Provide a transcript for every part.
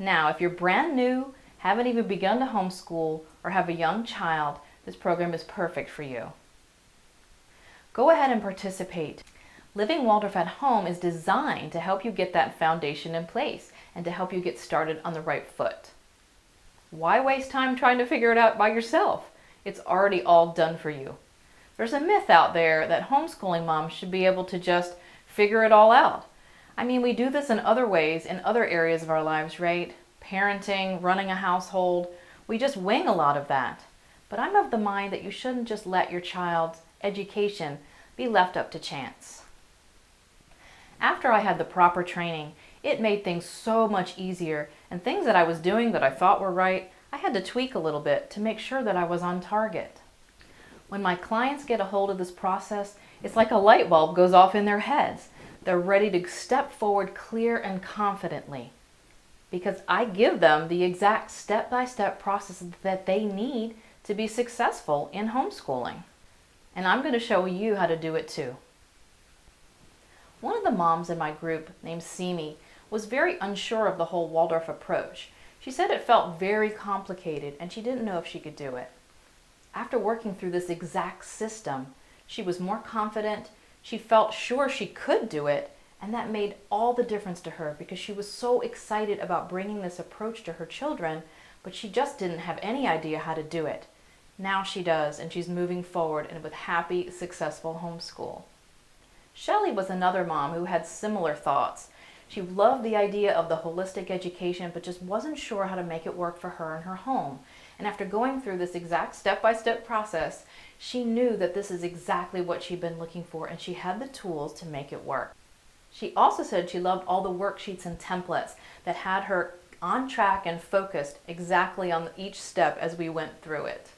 Now, if you're brand new, haven't even begun to homeschool, or have a young child, this program is perfect for you. Go ahead and participate. Living Waldorf at Home is designed to help you get that foundation in place and to help you get started on the right foot. Why waste time trying to figure it out by yourself? It's already all done for you. There's a myth out there that homeschooling moms should be able to just figure it all out. I mean, we do this in other ways, in other areas of our lives, right? Parenting, running a household, we just wing a lot of that. But I'm of the mind that you shouldn't just let your child's education be left up to chance. After I had the proper training, it made things so much easier, and things that I was doing that I thought were right, I had to tweak a little bit to make sure that I was on target. When my clients get a hold of this process, it's like a light bulb goes off in their heads. They're ready to step forward clear and confidently, because I give them the exact step-by-step process that they need to be successful in homeschooling. And I'm going to show you how to do it too. One of the moms in my group, named Simi, was very unsure of the whole Waldorf approach. She said it felt very complicated and she didn't know if she could do it. After working through this exact system, she was more confident, she felt sure she could do it, and that made all the difference to her because she was so excited about bringing this approach to her children, but she just didn't have any idea how to do it. Now she does, and she's moving forward and with happy, successful homeschool. Shelley was another mom who had similar thoughts. She loved the idea of the holistic education, but just wasn't sure how to make it work for her in her home. And after going through this exact step-by-step process, she knew that this is exactly what she'd been looking for, and she had the tools to make it work. She also said she loved all the worksheets and templates that had her on track and focused exactly on each step as we went through it.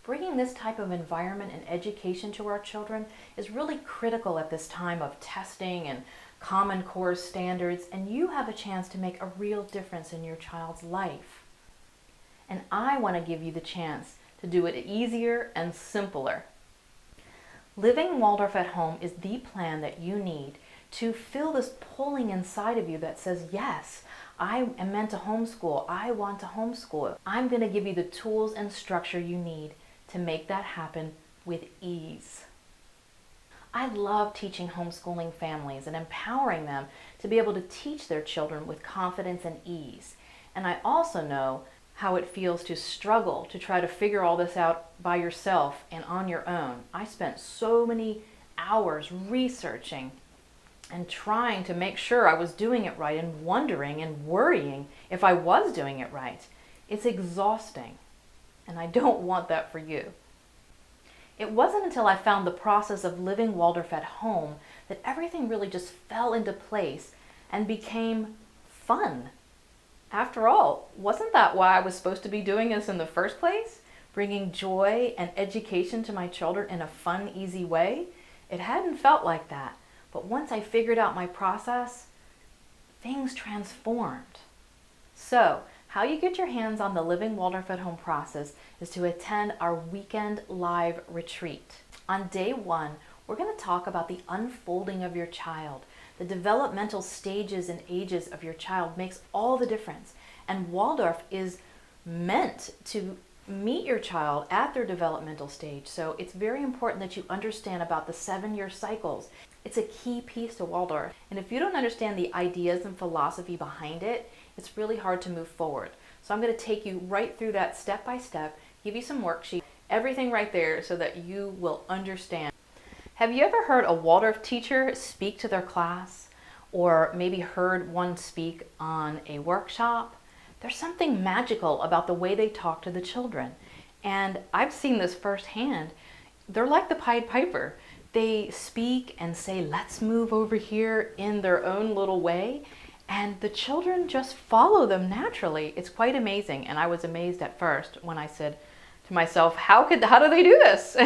Bringing this type of environment and education to our children is really critical at this time of testing and Common Core standards, and you have a chance to make a real difference in your child's life. And I want to give you the chance to do it easier and simpler. Living Waldorf at Home is the plan that you need to feel this pulling inside of you that says, yes, I am meant to homeschool. I want to homeschool. I'm going to give you the tools and structure you need to make that happen with ease. I love teaching homeschooling families and empowering them to be able to teach their children with confidence and ease. And I also know how it feels to struggle to try to figure all this out by yourself and on your own. I spent so many hours researching and trying to make sure I was doing it right and wondering and worrying if I was doing it right. It's exhausting, and I don't want that for you. It wasn't until I found the process of living Waldorf at home that everything really just fell into place and became fun. After all, wasn't that why I was supposed to be doing this in the first place? Bringing joy and education to my children in a fun, easy way? It hadn't felt like that, but once I figured out my process, things transformed. So, how you get your hands on the Living Waldorf at Home process is to attend our weekend live retreat. On day one, we're going to talk about the unfolding of your child. The developmental stages and ages of your child makes all the difference. And Waldorf is meant to meet your child at their developmental stage. So it's very important that you understand about the 7-year cycles. It's a key piece to Waldorf. And if you don't understand the ideas and philosophy behind it, it's really hard to move forward. So I'm going to take you right through that step by step, give you some worksheets, everything right there so that you will understand. Have you ever heard a Waldorf teacher speak to their class, or maybe heard one speak on a workshop? There's something magical about the way they talk to the children. And I've seen this firsthand. They're like the Pied Piper. They speak and say, let's move over here in their own little way. And the children just follow them naturally. It's quite amazing. And I was amazed at first when I said to myself, how do they do this?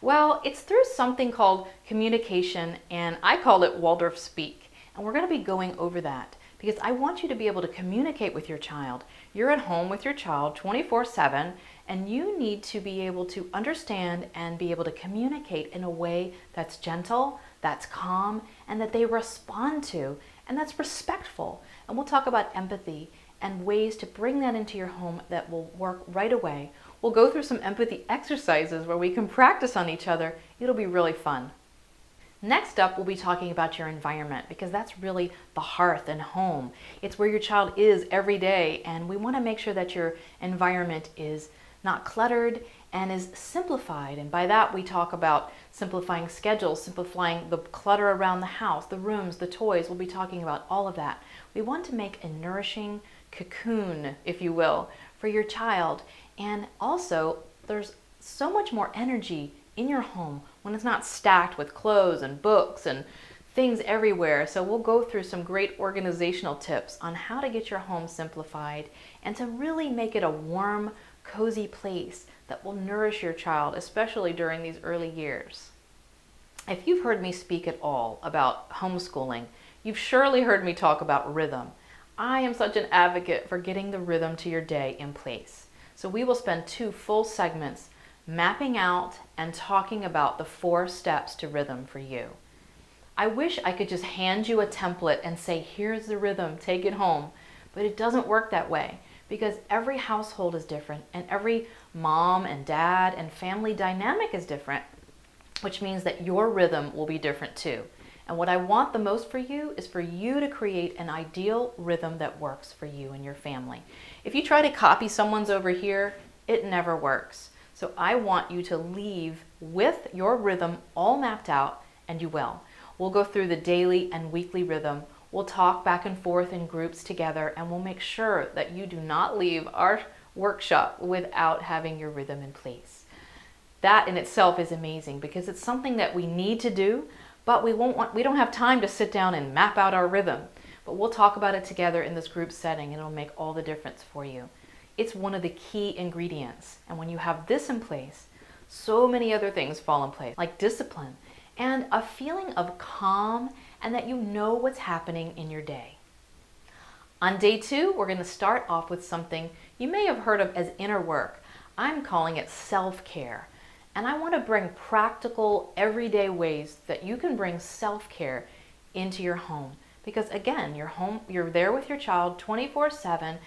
Well, it's through something called communication, and I call it Waldorf speak. And we're going to be going over that because I want you to be able to communicate with your child. You're at home with your child 24/7, and you need to be able to understand and be able to communicate in a way that's gentle, that's calm, and that they respond to, and that's respectful. And we'll talk about empathy and ways to bring that into your home that will work right away. We'll go through some empathy exercises where we can practice on each other. It'll be really fun. Next up, we'll be talking about your environment, because that's really the hearth and home. It's where your child is every day, and we want to make sure that your environment is not cluttered and is simplified. And by that, we talk about simplifying schedules, simplifying the clutter around the house, the rooms, the toys. We'll be talking about all of that. We want to make a nourishing cocoon, if you will, for your child. And also, there's so much more energy in your home when it's not stacked with clothes and books and things everywhere. So we'll go through some great organizational tips on how to get your home simplified and to really make it a warm, cozy place that will nourish your child, especially during these early years. If you've heard me speak at all about homeschooling, you've surely heard me talk about rhythm. I am such an advocate for getting the rhythm to your day in place. So we will spend 2 full segments mapping out and talking about the 4 steps to rhythm for you. I wish I could just hand you a template and say, here's the rhythm, take it home. But it doesn't work that way, because every household is different and every mom and dad and family dynamic is different, which means that your rhythm will be different too. And what I want the most for you is for you to create an ideal rhythm that works for you and your family. If you try to copy someone's over here, it never works. So I want you to leave with your rhythm all mapped out, and you will. We'll go through the daily and weekly rhythm. We'll talk back and forth in groups together, and we'll make sure that you do not leave our workshop without having your rhythm in place. That in itself is amazing, because it's something that we need to do, but we don't have time to sit down and map out our rhythm. But we'll talk about it together in this group setting, and it'll make all the difference for you. It's one of the key ingredients. And when you have this in place, so many other things fall in place, like discipline and a feeling of calm, and that you know what's happening in your day. On day 2, we're going to start off with something you may have heard of as inner work. I'm calling it self-care. And I want to bring practical, everyday ways that you can bring self-care into your home. Because again, you're there with your child 24/7,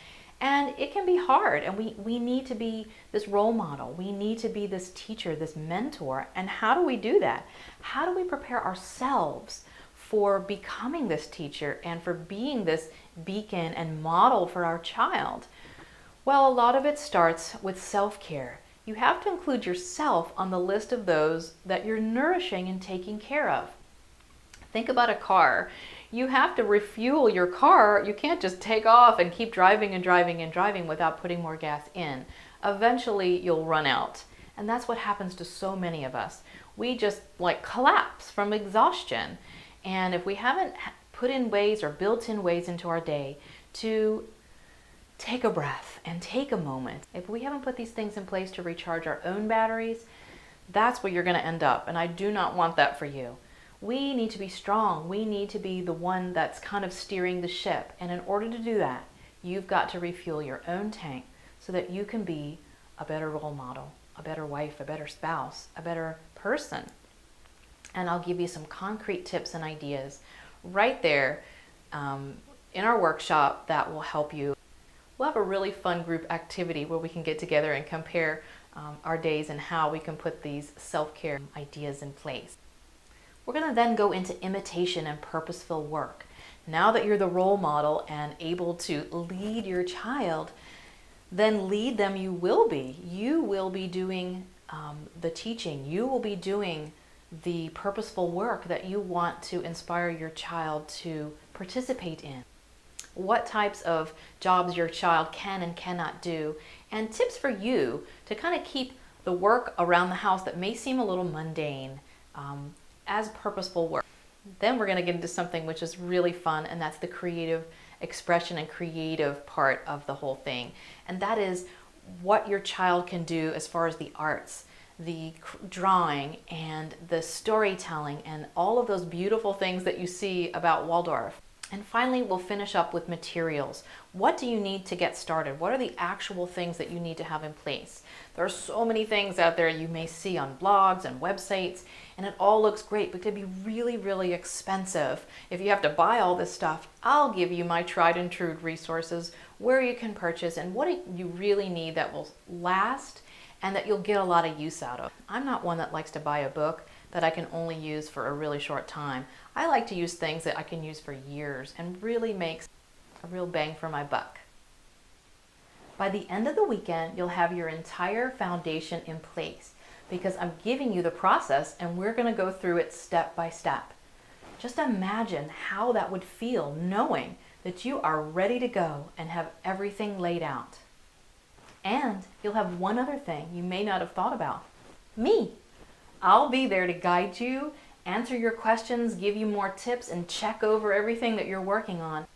and it can be hard, and we need to be this role model. We need to be this teacher, this mentor. And how do we do that? How do we prepare ourselves for becoming this teacher and for being this beacon and model for our child? Well, a lot of it starts with self-care. You have to include yourself on the list of those that you're nourishing and taking care of. Think about a car. You have to refuel your car. You can't just take off and keep driving and driving and driving without putting more gas in. Eventually, you'll run out. And that's what happens to so many of us. We just collapse from exhaustion. And if we haven't put in ways or built in ways into our day to take a breath and take a moment, if we haven't put these things in place to recharge our own batteries, that's where you're going to end up. And I do not want that for you. We need to be strong. We need to be the one that's kind of steering the ship. And in order to do that, you've got to refuel your own tank so that you can be a better role model, a better wife, a better spouse, a better person. And I'll give you some concrete tips and ideas right there in our workshop that will help you. We'll have a really fun group activity where we can get together and compare our days and how we can put these self-care ideas in place. We're going to then go into imitation and purposeful work. Now that you're the role model and able to lead your child, then lead them. You will be. You will be doing the teaching. You will be doing the purposeful work that you want to inspire your child to participate in. What types of jobs your child can and cannot do, and tips for you to kind of keep the work around the house that may seem a little mundane as purposeful work. Then we're going to get into something which is really fun, and that's the creative expression and creative part of the whole thing. And that is what your child can do as far as the arts, the drawing and the storytelling and all of those beautiful things that you see about Waldorf. And finally, we'll finish up with materials. What do you need to get started? What are the actual things that you need to have in place? There are so many things out there you may see on blogs and websites, and it all looks great, but it could be really, really expensive. If you have to buy all this stuff, I'll give you my tried and true resources where you can purchase and what you really need that will last and that you'll get a lot of use out of. I'm not one that likes to buy a book that I can only use for a really short time. I like to use things that I can use for years and really makes a real bang for my buck. By the end of the weekend, you'll have your entire foundation in place because I'm giving you the process and we're going to go through it step by step. Just imagine how that would feel knowing that you are ready to go and have everything laid out. And you'll have one other thing you may not have thought about. Me. I'll be there to guide you, answer your questions, give you more tips, and check over everything that you're working on.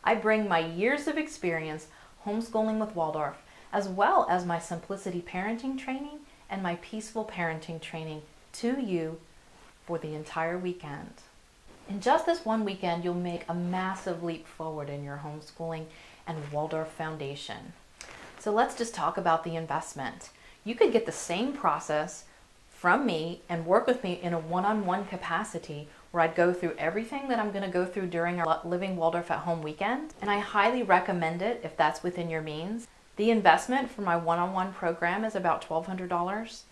I bring my years of experience homeschooling with Waldorf, as well as my Simplicity Parenting training and my Peaceful Parenting training to you for the entire weekend. In just this one weekend, you'll make a massive leap forward in your homeschooling and Waldorf foundation. So let's just talk about the investment. You could get the same process from me and work with me in a one-on-one capacity where I'd go through everything that I'm going to go through during our Living Waldorf at Home weekend. And I highly recommend it if that's within your means. The investment for my one-on-one program is about $1,200,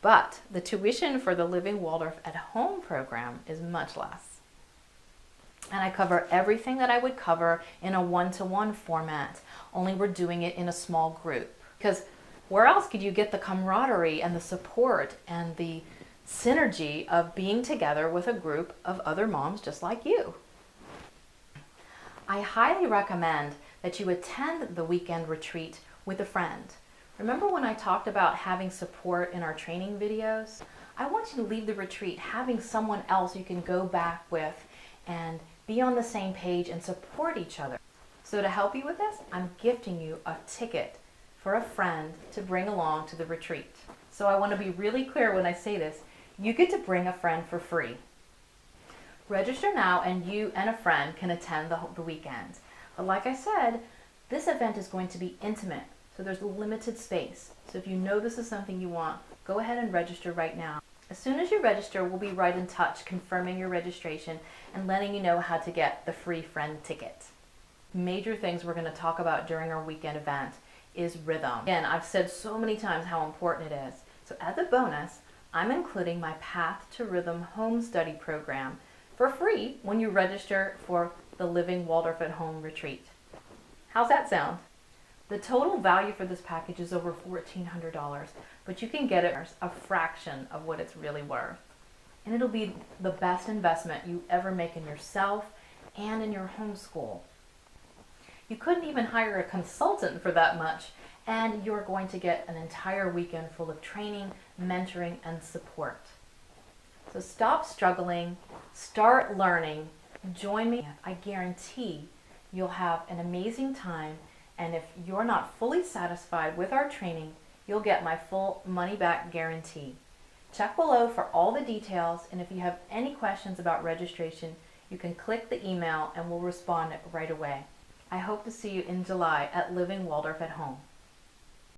but the tuition for the Living Waldorf at Home program is much less. And I cover everything that I would cover in a one-to-one format, only we're doing it in a small group. Because where else could you get the camaraderie and the support and the synergy of being together with a group of other moms just like you? I highly recommend that you attend the weekend retreat with a friend. Remember when I talked about having support in our training videos? I want you to leave the retreat having someone else you can go back with and be on the same page and support each other. So to help you with this, I'm gifting you a ticket for a friend to bring along to the retreat. So I want to be really clear when I say this. You get to bring a friend for free. Register now and you and a friend can attend the weekend. But like I said, this event is going to be intimate, so there's limited space. So if you know this is something you want, go ahead and register right now. As soon as you register, we'll be right in touch confirming your registration and letting you know how to get the free friend ticket. Major things we're going to talk about during our weekend event is rhythm. Again, I've said so many times how important it is. So as a bonus, I'm including my Path to Rhythm home study program for free when you register for the Living Waldorf at Home retreat. How's that sound? The total value for this package is over $1,400, but you can get it a fraction of what it's really worth. And it'll be the best investment you ever make in yourself and in your homeschool. You couldn't even hire a consultant for that much, and you're going to get an entire weekend full of training, mentoring, and support. So stop struggling, start learning, join me. I guarantee you'll have an amazing time, and if you're not fully satisfied with our training, you'll get my full money-back guarantee. Check below for all the details, and if you have any questions about registration, you can click the email and we'll respond right away. I hope to see you in July at Living Waldorf at Home.